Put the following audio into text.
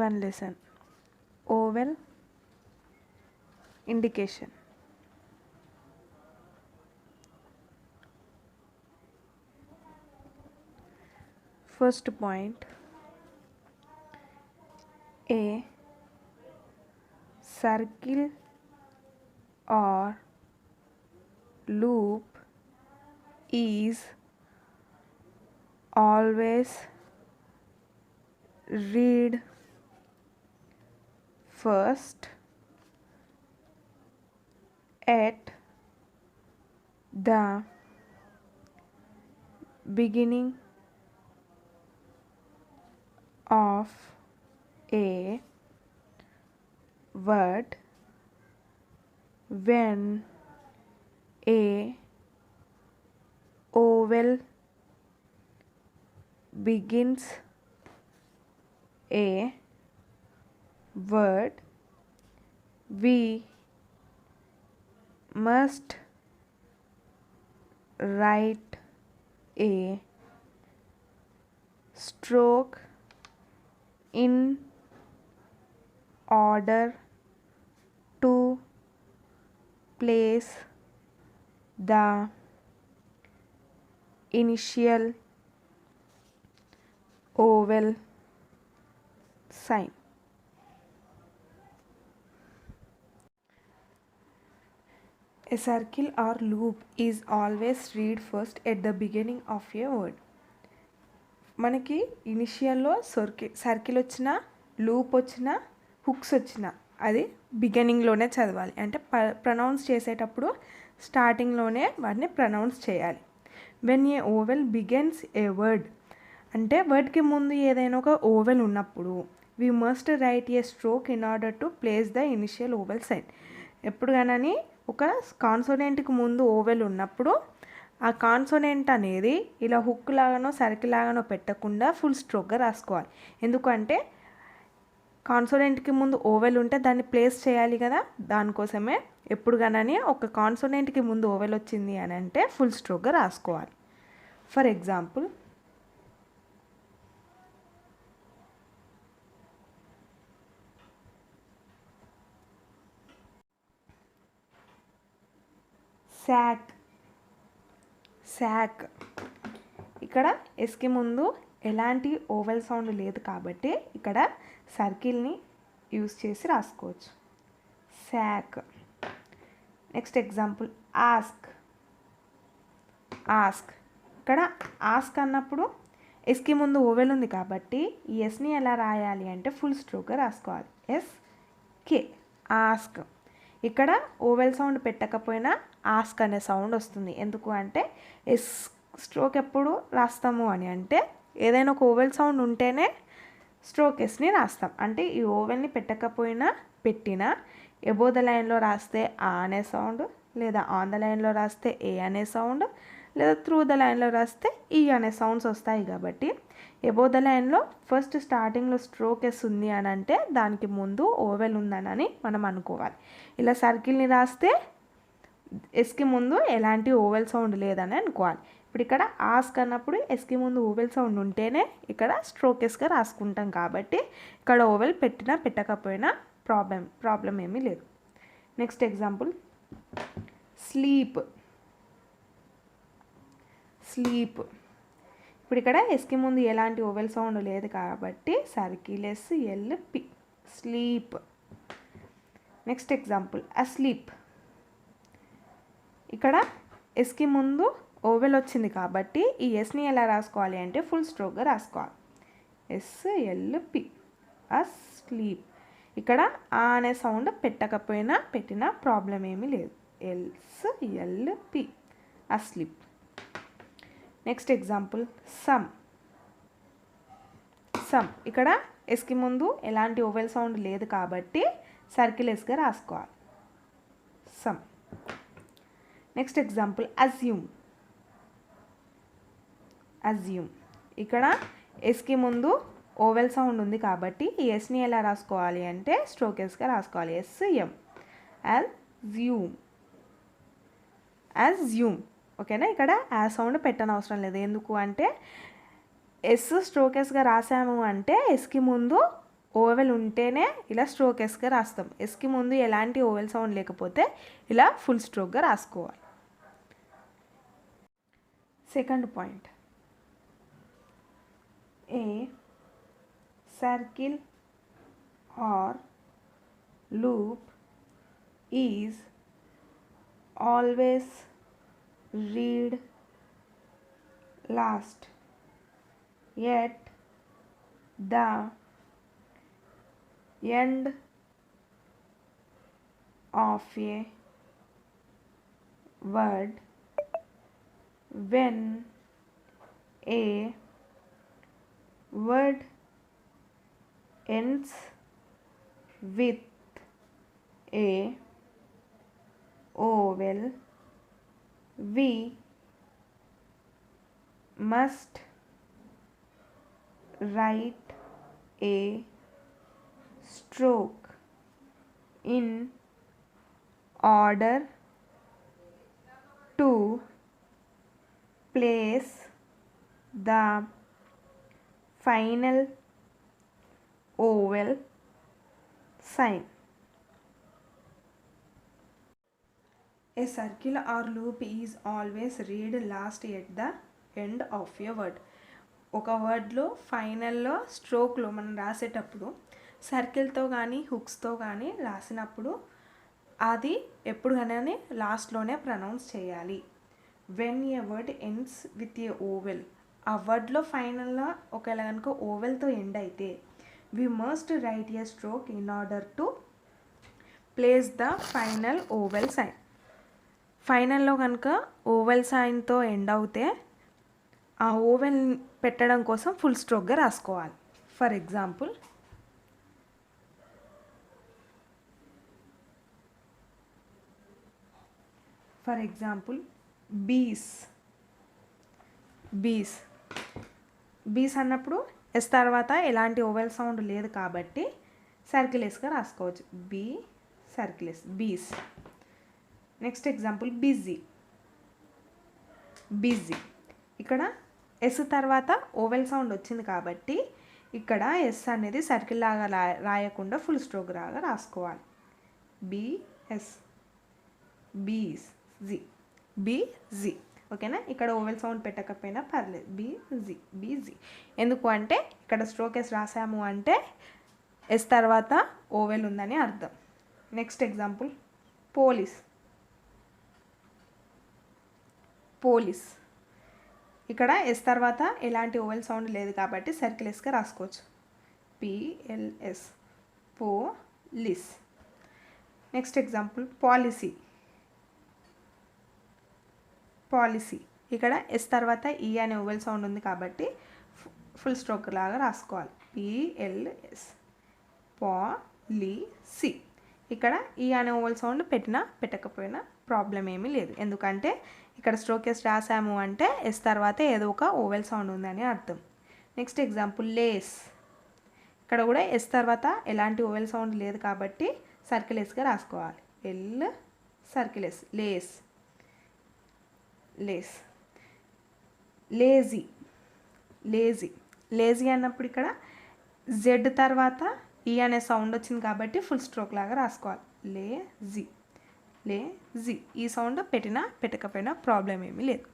one lesson. Vowel indication. First point, a circle or loop is always read first at the beginning of a word. When a vowel begins a word, we must write a stroke in order to place the initial vowel sign. A circle or loop is always read first at the beginning of a word. మనకి ఇనిషియల్లో circle వచ్చిన loop వచ్చిన hooks వచ్చిన అది బిగినింగ్లోనే చదవాలి. అంటే pronounce చేసేటప్పుడు స్టార్టింగ్లోనే వాటిని ప్రొనౌన్స్ చేయాలి. When a vowel begins a word అంటే వర్డ్కి ముందు ఏదైనా ఒక ఓవెల్ ఉన్నప్పుడు we must write a stroke in order to place the initial vowel sign. ఎప్పుడు కానీ ఒక కాన్సోనెంట్కి ముందు ఓవెల్ ఉన్నప్పుడు ఆ కాన్సోనెంట్ అనేది ఇలా హుక్ లాగానో సర్కిల్ లాగానో పెట్టకుండా ఫుల్ స్ట్రోక్గా రాసుకోవాలి. ఎందుకంటే కాన్సోనెంట్కి ముందు ఓవెల్ ఉంటే దాన్ని ప్లేస్ చేయాలి కదా, దానికోసమే ఎప్పుడు కానీ ఒక కాన్సోనెంట్కి ముందు ఓవెల్ వచ్చింది అని అంటే ఫుల్ స్ట్రోక్గా రాసుకోవాలి. For example, sack. శాక్ ఇక్కడ ఎస్కి ముందు ఎలాంటి ఓవెల్ సౌండ్ లేదు కాబట్టి ఇక్కడ సర్కిల్ని యూస్ చేసి రాసుకోవచ్చు. Sack. Next example, ask. Ask ఇక్కడ ఆస్క్ అన్నప్పుడు ఎస్కి ముందు ఓవెల్ ఉంది కాబట్టి ఈ ఎస్ని ఎలా రాయాలి అంటే ఫుల్ స్ట్రోక్గా రాసుకోవాలి. S K, ask. ఇక్కడ ఓవెల్ సౌండ్ పెట్టకపోయినా ఆస్క్ అనే సౌండ్ వస్తుంది. ఎందుకు అంటే ఎస్ స్ట్రోక్ ఎప్పుడు రాస్తాము అని అంటే ఏదైనా ఒక ఓవెల్ సౌండ్ ఉంటేనే స్ట్రోక్ ఎస్ని రాస్తాం. అంటే ఈ ఓవెల్ని పెట్టకపోయినా పెట్టినా ఎబో ద లైన్లో రాస్తే ఆ అనే సౌండ్, లేదా ఆన్ ద లైన్లో రాస్తే ఏ అనే సౌండ్, లేదా త్రూ ద లైన్లో రాస్తే ఈ అనే సౌండ్స్ వస్తాయి. కాబట్టి ఎబో ద లైన్లో ఫస్ట్ స్టార్టింగ్లో స్ట్రోక్ ఎస్ ఉంది అని అంటే దానికి ముందు ఓవెల్ ఉందని మనం అనుకోవాలి. ఇలా సర్కిల్ని రాస్తే ఎస్కి ముందు ఎలాంటి ఓవెల్ సౌండ్ లేదని అనుకోవాలి. ఇప్పుడు ఇక్కడ ఆస్క్ అన్నప్పుడు ఎస్కి ముందు ఓవెల్ సౌండ్ ఉంటేనే ఇక్కడ స్ట్రోక్ ఎస్గా రాసుకుంటాం. కాబట్టి ఇక్కడ ఓవెల్ పెట్టినా పెట్టకపోయినా ప్రాబ్లం ఏమీ లేదు. Next example, sleep. స్లీప్ ఇప్పుడు ఇక్కడ ఎస్కి ముందు ఎలాంటి ఓవెల్ సౌండ్ లేదు కాబట్టి circle S L P, sleep. Next example, asleep. ఇక్కడ ఎస్కి ముందు ఓవెల్ వచ్చింది కాబట్టి ఈ ఎస్ని ఎలా రాసుకోవాలి అంటే ఫుల్ స్ట్రోక్గా రాసుకోవాలి. SLP, asleep. ఇక్కడ ఆ అనే సౌండ్ పెట్టకపోయినా పెట్టినా ప్రాబ్లం ఏమీ లేదు. SLP, asleep. Next example, some. Some ఇక్కడ ఎస్కి ముందు ఎలాంటి ఓవెల్ సౌండ్ లేదు కాబట్టి సర్కిల్ ఎస్గా రాసుకోవాలి. Some. Next example, assume. Assume ఇక్కడ ఎస్కి ముందు ఓవెల్ సౌండ్ ఉంది కాబట్టి ఈ ఎస్ని ఎలా రాసుకోవాలి అంటే స్ట్రోక్ ఎస్గా రాసుకోవాలి. S M, assume. అజ్యూమ్. ఓకేనా, ఇక్కడ ఆ సౌండ్ పెట్టనవసరం లేదు. ఎందుకు అంటే ఎస్ స్ట్రోక్ ఎస్గా రాసాము అంటే ఎస్కి ముందు ఓవెల్ ఉంటేనే ఇలా స్ట్రోక్ ఎస్గా రాస్తాం. ఎస్కి ముందు ఎలాంటి ఓవెల్ సౌండ్ లేకపోతే ఇలా ఫుల్ స్ట్రోక్గా రాసుకోవాలి. Second point, a circle or loop is always read last yet the end of a word when a word ends with a vowel we must write a stroke in order to place the final vowel sign. A circle or loop is always read last at the end of a word. ఒక వర్డ్లో ఫైనల్లో స్ట్రోక్లో మనం రాసేటప్పుడు సర్కిల్తో కానీ హుక్స్తో కానీ రాసినప్పుడు అది ఎప్పుడు కానీ లాస్ట్లోనే ప్రొనౌన్స్ చేయాలి. When a word ends with a vowel, ఆ వర్డ్లో ఫైనల్లో ఒకవేళ కనుక ఓవెల్తో ఎండ్ అయితే we must write a stroke in order to place the final vowel sign. ఫైనల్లో కనుక ఓవెల్ సైన్తో ఎండ్ అవుతే ఆ ఓవెల్ పెట్టడం కోసం ఫుల్ స్ట్రోక్గా రాసుకోవాలి. ఫర్ ఎగ్జాంపుల్ బీస్ అన్నప్పుడు ఎస్ తర్వాత ఎలాంటి ఓవెల్ సౌండ్ లేదు కాబట్టి సర్కిల్ ఎస్గా రాసుకోవచ్చు. బీ సర్కిల్ ఎస్, బీస్. Next example busy. ఇక్కడ ఎస్ తర్వాత ఓవెల్ సౌండ్ వచ్చింది కాబట్టి ఇక్కడ ఎస్ అనేది సర్కిల్ లాగా రాయకుండా ఫుల్ స్ట్రోక్ లాగా రాసుకోవాలి. B S, busy. ఓకేనా? ఇక్కడ ఓవెల్ సౌండ్ పెట్టకపోయినా పర్లేదు. బీజీ. ఎందుకు అంటే ఇక్కడ స్ట్రోక్ ఎస్ రాసాము అంటే ఎస్ తర్వాత ఓవెల్ ఉందని అర్థం. Next example police. ఇక్కడ ఎస్ తర్వాత ఎలాంటి ఓవెల్ సౌండ్ లేదు కాబట్టి సర్కిల్ ఎస్గా రాసుకోవచ్చు. PLS, police. Next example policy. ఇక్కడ ఎస్ తర్వాత ఈ అనే ఓవెల్ సౌండ్ ఉంది కాబట్టి ఫుల్ స్ట్రోక్ లాగా రాసుకోవాలి. PLS, policy. ఇక్కడ ఈ అనే ఓవెల్ సౌండ్ పెట్టినా పెట్టకపోయినా ప్రాబ్లం ఏమీ లేదు. ఎందుకంటే ఇక్కడ స్ట్రోక్ ఎస్ రాసాము అంటే ఎస్ తర్వాత ఏదో ఒక ఓవెల్ సౌండ్ ఉందని అర్థం. Next example lace. ఇక్కడ కూడా ఎస్ తర్వాత ఎలాంటి ఓవెల్ సౌండ్ లేదు కాబట్టి సర్కిల్ ఎస్గా రాసుకోవాలి. L circle S, lace. Lazy అన్నప్పుడు ఇక్కడ జెడ్ తర్వాత ఈ అనే సౌండ్ వచ్చింది కాబట్టి ఫుల్ స్ట్రోక్ లాగా రాసుకోవాలి. లేజీ. ఈ సౌండ్ పెట్టినా పెట్టకపోయినా ప్రాబ్లం ఏమీ లేదు.